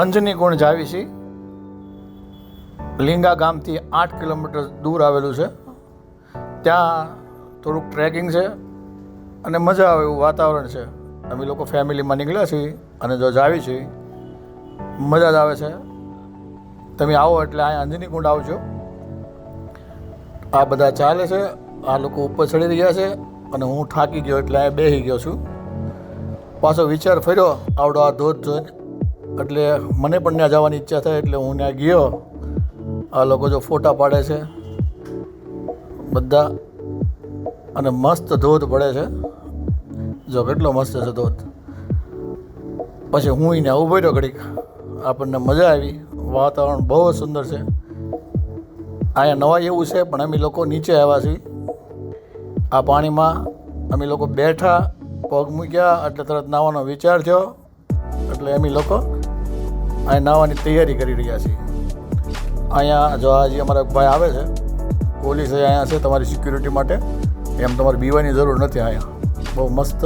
અંજની કુંડ જાવી છીએ. લીંગા ગામથી 8 કિલોમીટર દૂર આવેલું છે. ત્યાં થોડુંક ટ્રેકિંગ છે અને મજા આવે એવું વાતાવરણ છે. અમે લોકો ફેમિલીમાં નીકળ્યા છીએ અને જો જાવી છીએ, મજા જ આવે છે. તમે આવો એટલે અહીંયા અંજની કુંડ આવજો. આ બધા ચાલે છે, આ લોકો ઉપર ચડી રહ્યા છે અને હું થાકી ગયો એટલે અહીંયા બેસી ગયો છું. પાછો વિચાર ફર્યો આવડો આ ધોધ જોઈને, એટલે મને પણ ત્યાં જવાની ઈચ્છા થઈ એટલે હું ત્યાં ગયો. આ લોકો જો ફોટા પાડે છે બધા, અને મસ્ત ધોધ પડે છે. જો કેટલો મસ્ત છે ધોધ. પછી હું ત્યાં ઊભો રહ્યો ઘડીક, આપણને મજા આવી. વાતાવરણ બહુ સુંદર છે. અહીંયા નવાઈ એવું છે પણ અમે લોકો નીચે આવ્યા છીએ. આ પાણીમાં અમે લોકો બેઠા, પગ મૂક્યા એટલે તરત નાહવાનો વિચાર થયો, એટલે અમે લોકો અહીંયા નાહવાની તૈયારી કરી રહ્યા છીએ. અહીંયા જો હજી અમારા ભાઈ આવે છે, પોલીસ અહીંયા છે તમારી સિક્યુરિટી માટે. એમ તમારે બીવાની જરૂર નથી. અહીંયા બહુ મસ્ત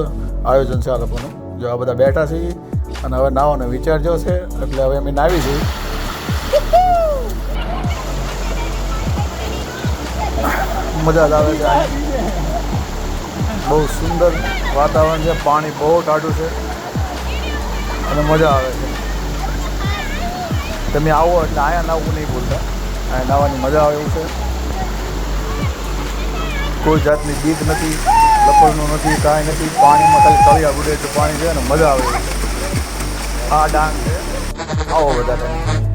આયોજન છે આ લોકોનું. જો આ બધા બેઠા છીએ અને હવે નાહવાનો વિચાર જો છે એટલે હવે અમે નાહી છીએ. મજા જ આવે છે. અહીંયા બહુ સુંદર વાતાવરણ છે, પાણી બહુ ટાઢું છે અને મજા આવે છે. તમે આવો એટલે અહીંયા નાહવું નહીં ભૂલતા. અહીંયા નાહવાની મજા આવે એવું છે. કોઈ જાતની બીક નથી, લપડનું નથી, કાંઈ નથી. પાણીમાં ખાલી તળિયા બુડે એટલે પાણી છે ને મજા આવે એવું છે. આ ડાંગ છે, આવો બધા.